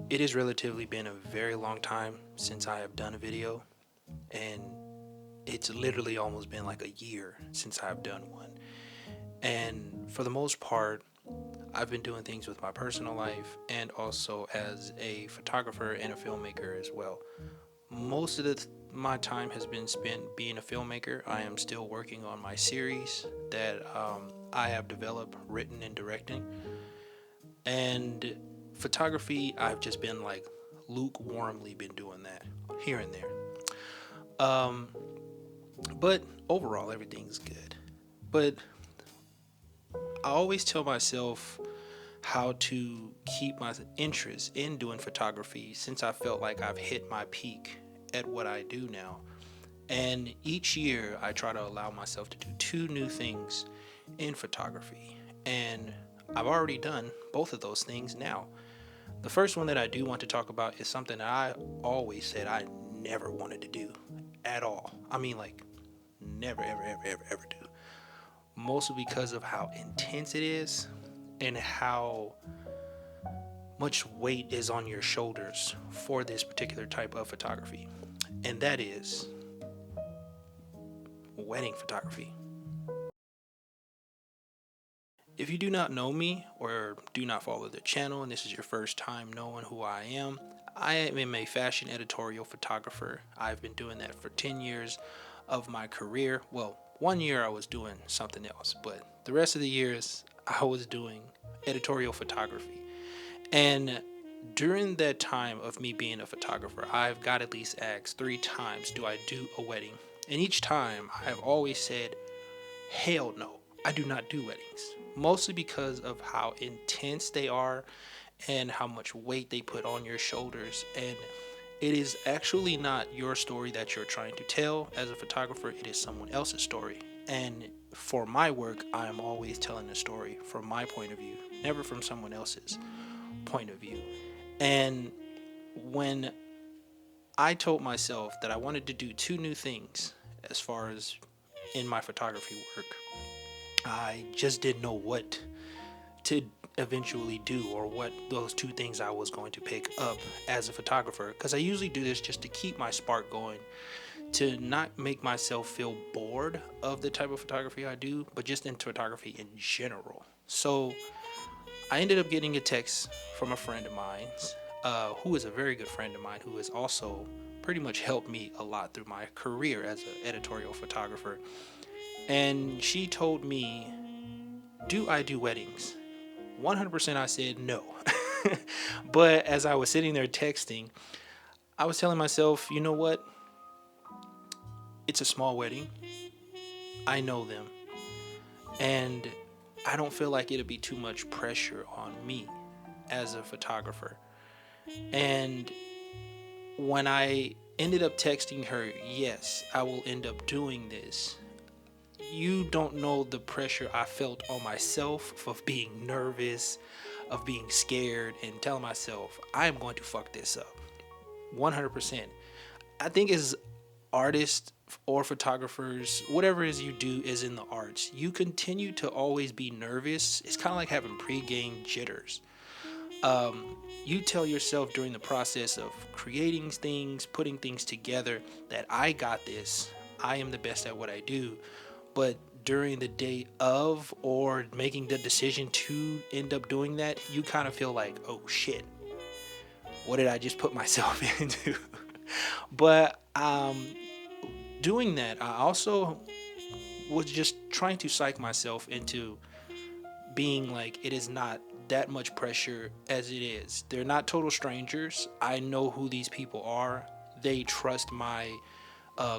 It has relatively been a very long time since I have done a video, and it's literally almost been like a year since I've done one. And for the most part, I've been doing things with my personal life and also as a photographer and a filmmaker as well. Most of my time has been spent being a filmmaker. I am still working on my series that I have developed, written, and directing. And photography, I've just been like lukewarmly been doing that here and there. Um, but overall, everything's good. But I always tell myself how to keep my interest in doing photography since I felt like I've hit my peak at what I do now. And each year, I try to allow myself to do two new things in photography. And I've already done both of those things now. The first one that I do want to talk about is something that I always said I never wanted to do at all. I mean, like, never, ever, ever, ever, ever do. Mostly because of how intense it is and how much weight is on your shoulders for this particular type of photography. And that is wedding photography. If you do not know me or do not follow the channel and this is your first time knowing who I am a fashion editorial photographer. I've been doing that for 10 years of my career. Well, 1 year I was doing something else, but the rest of the years I was doing editorial photography. And during that time of me being a photographer, I've got at least asked 3 times, do I do a wedding? And each time I've always said, hell no, I do not do weddings. Mostly because of how intense they are and how much weight they put on your shoulders. And it is actually not your story that you're trying to tell as a photographer, it is someone else's story. And for my work, I am always telling the story from my point of view, never from someone else's point of view. And when I told myself that I wanted to do two new things as far as in my photography work, I just didn't know what to eventually do or what those two things I was going to pick up as a photographer, because I usually do this just to keep my spark going, to not make myself feel bored of the type of photography I do, but just in photography in general. So I ended up getting a text from a friend of mine, who is a very good friend of mine, who has also pretty much helped me a lot through my career as an editorial photographer. And she told me, do I do weddings? 100% I said no. But as I was sitting there texting, I was telling myself, you know what? It's a small wedding. I know them. And I don't feel like it'll be too much pressure on me as a photographer. And when I ended up texting her, yes, I will end up doing this, you don't know the pressure I felt on myself of being nervous, of being scared, and telling myself, I am going to fuck this up. 100%. I think as artists or photographers, whatever it is you do is in the arts, you continue to always be nervous. It's kind of like having pre-game jitters. You tell yourself during the process of creating things, putting things together, that I got this. I am the best at what I do. But during the day of or making the decision to end up doing that, you kind of feel like, oh shit, what did I just put myself into? But doing that, I also was just trying to psych myself into being like, it is not that much pressure as it is. They're not total strangers. I know who these people are. They trust my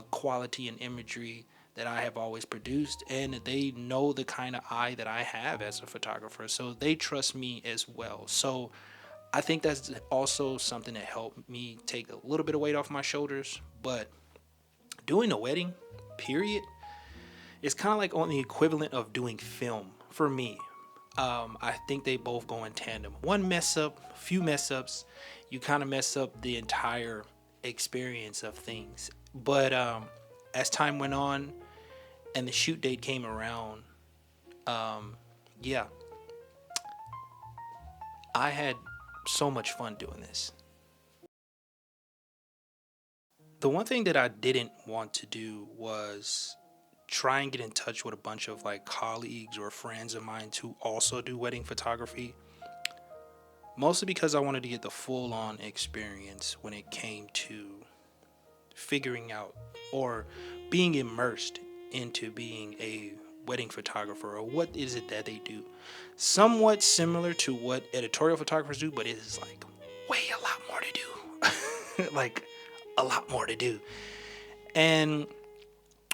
quality and imagery that I have always produced, and they know the kind of eye that I have as a photographer, so they trust me as well. So I think that's also something that helped me take a little bit of weight off my shoulders. But doing a wedding, period, is kind of like on the equivalent of doing film for me. I think they both go in tandem. One mess up, few mess ups, you kind of mess up the entire experience of things. But as time went on and the shoot date came around, yeah, I had so much fun doing this. The one thing that I didn't want to do was try and get in touch with a bunch of like colleagues or friends of mine who also do wedding photography. Mostly because I wanted to get the full on experience when it came to figuring out or being immersed into being a wedding photographer, or what is it that they do. Somewhat similar to what editorial photographers do, but it is like way a lot more to do. Like a lot more to do. And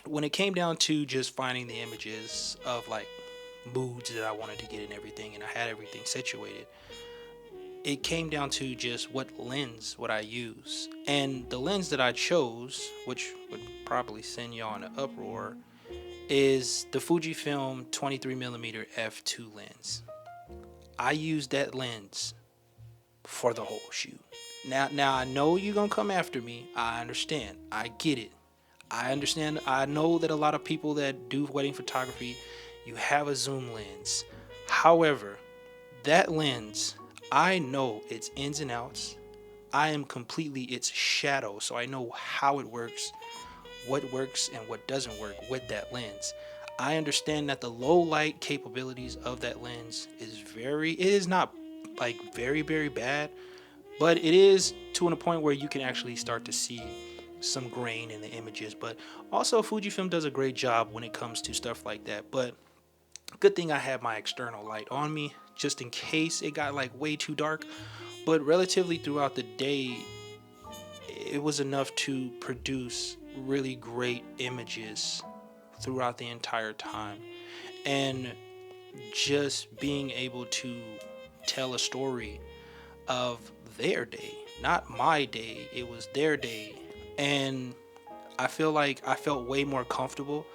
when it came down to just finding the images of like moods that I wanted to get and everything, and I had everything situated, it came down to just what lens would I use. And the lens that I chose, which would probably send y'all in an uproar, is the Fujifilm 23mm f2 lens. I used that lens for the whole shoot. Now I know you're gonna come after me. I understand. I get it. I understand. I know that a lot of people that do wedding photography, you have a zoom lens. However, that lens, I know its ins and outs. I am completely its shadow, so I know how it works, what works and what doesn't work with that lens. I understand that the low light capabilities of that lens it is not like very, very bad, but it is to a point where you can actually start to see some grain in the images. But also Fujifilm does a great job when it comes to stuff like that. But good thing I had my external light on me just in case it got like way too dark. But relatively throughout the day, it was enough to produce really great images throughout the entire time. And just being able to tell a story of their day, not my day, it was their day. And I feel like I felt way more comfortable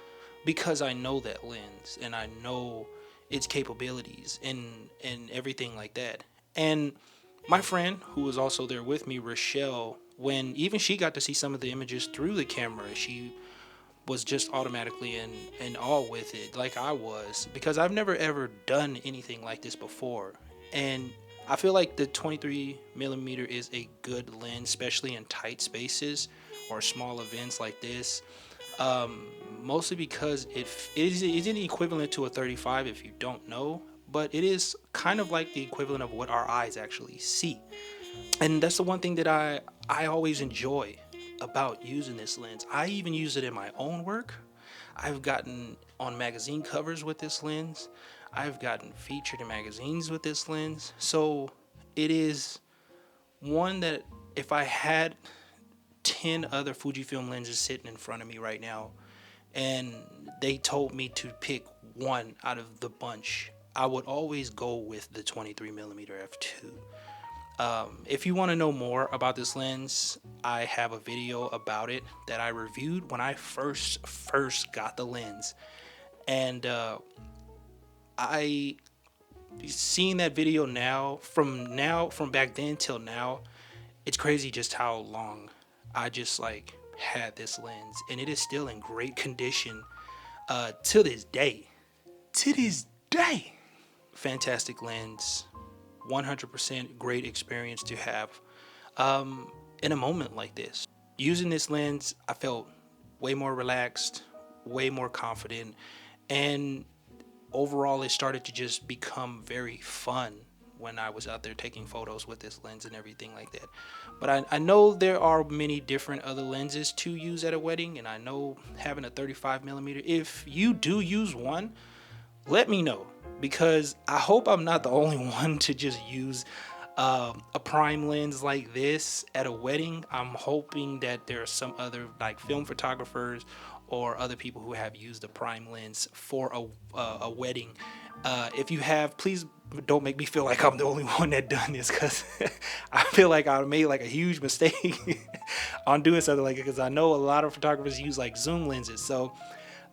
because I know that lens and I know its capabilities and everything like that. And my friend who was also there with me, Rochelle, when even she got to see some of the images through the camera, she was just automatically in awe with it, like I was, because I've never ever done anything like this before. And I feel like the 23mm is a good lens, especially in tight spaces or small events like this. Mostly because it isn't equivalent to a 35 if you don't know, but it is kind of like the equivalent of what our eyes actually see. And that's the one thing that I always enjoy about using this lens. I even use it in my own work. I've gotten on magazine covers with this lens. I've gotten featured in magazines with this lens. So it is one that if I had 10 other Fujifilm lenses sitting in front of me right now and they told me to pick one out of the bunch, I would always go with the 23mm f2. If you want to know more about this lens, I have a video about it that I reviewed when I first got the lens. And I seeing that video from back then till now, it's crazy just how long I just like had this lens, and it is still in great condition to this day. Fantastic lens, 100% great experience to have in a moment like this. Using this lens, I felt way more relaxed, way more confident, and overall it started to just become very fun when I was out there taking photos with this lens and everything like that. But I know there are many different other lenses to use at a wedding, and I know having a 35mm, if you do use one, let me know, because I hope I'm not the only one to just use a prime lens like this at a wedding. I'm hoping that there are some other like film photographers or other people who have used a prime lens for a wedding. If you have, please don't make me feel like I'm the only one that done this, because I feel like I made like a huge mistake on doing something like it, because I know a lot of photographers use like zoom lenses. So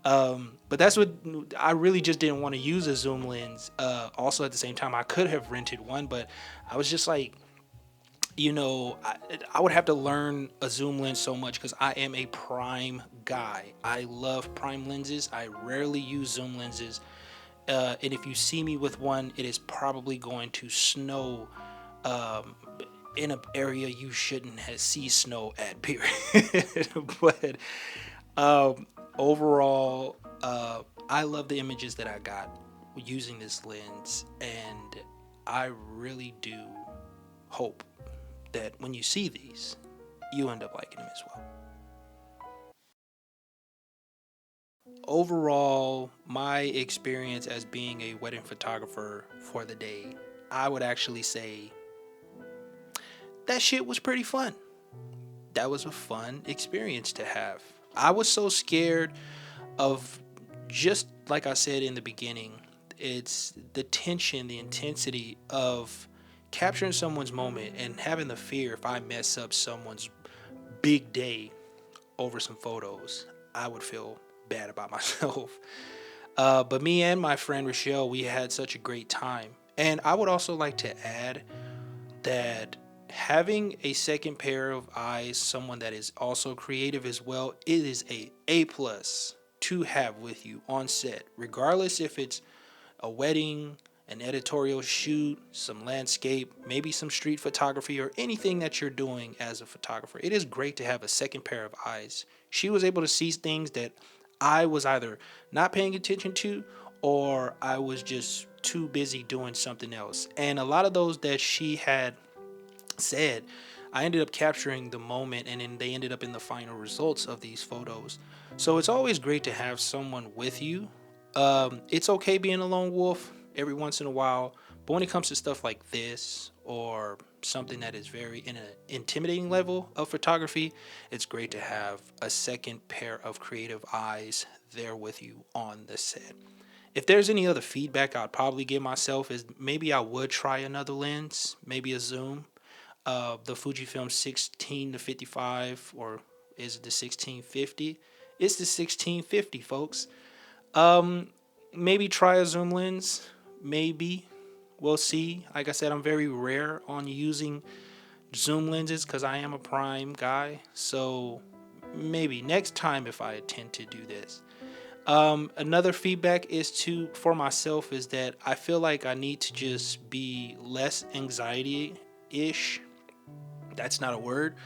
but that's what I really just didn't want to use, a zoom lens. Also at the same time, I could have rented one, but I was just like, I would have to learn a zoom lens so much because I am a prime guy. I love prime lenses. I rarely use zoom lenses. And if you see me with one, it is probably going to snow um, in an area you shouldn't have see snow at, period. But um, overall, I love the images that I got using this lens, and I really do hope that when you see these, you end up liking them as well. Overall, my experience as being a wedding photographer for the day, I would actually say that shit was pretty fun. That was a fun experience to have. I was so scared of, just like I said in the beginning, it's the tension, the intensity of capturing someone's moment and having the fear if I mess up someone's big day over some photos, I would feel bad about myself. But me and my friend Rochelle, we had such a great time. And I would also like to add that having a second pair of eyes, someone that is also creative as well, it is a plus to have with you on set, regardless if it's a wedding, an editorial shoot, some landscape, maybe some street photography, or anything that you're doing as a photographer. It is great to have a second pair of eyes. She was able to see things that I was either not paying attention to, or I was just too busy doing something else. And a lot of those that she had said, I ended up capturing the moment, and then they ended up in the final results of these photos. So it's always great to have someone with you. It's okay being a lone wolf every once in a while, but when it comes to stuff like this or something that is very in an intimidating level of photography, it's great to have a second pair of creative eyes there with you on the set. If there's any other feedback I'd probably give myself is maybe I would try another lens, maybe a zoom. The Fujifilm 16 to 55, or is it the 1650? It's the 1650, folks. Um, Maybe try a zoom lens. Maybe we'll see. Like I said, I'm very rare on using zoom lenses because I am a prime guy. So maybe next time if I attempt to do this. Another feedback is to for myself is that I feel like I need to just be less anxiety ish. That's not a word.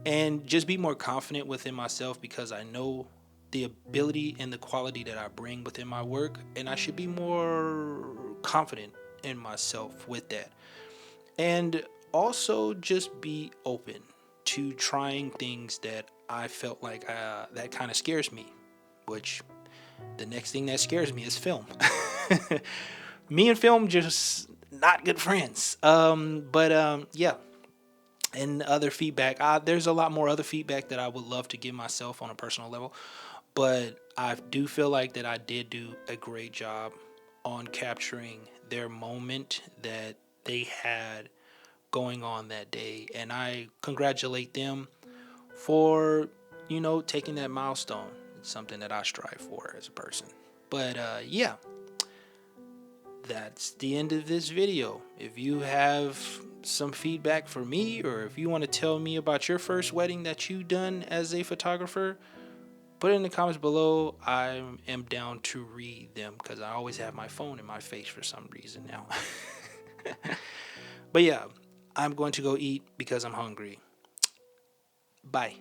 And just be more confident within myself because I know the ability and the quality that I bring within my work, and I should be more confident in myself with that. And also just be open to trying things that I felt like that kind of scares me, which the next thing that scares me is film. Me and film just not good friends. But yeah, and other feedback. There's a lot more other feedback that I would love to give myself on a personal level, but I do feel like that I did do a great job on capturing their moment that they had going on that day, and I congratulate them for taking that milestone. It's something that I strive for as a person. But yeah, that's the end of this video. If you have some feedback for me, or if you want to tell me about your first wedding that you done as a photographer, put it in the comments below. I am down to read them because I always have my phone in my face for some reason now. But yeah, I'm going to go eat because I'm hungry. Bye.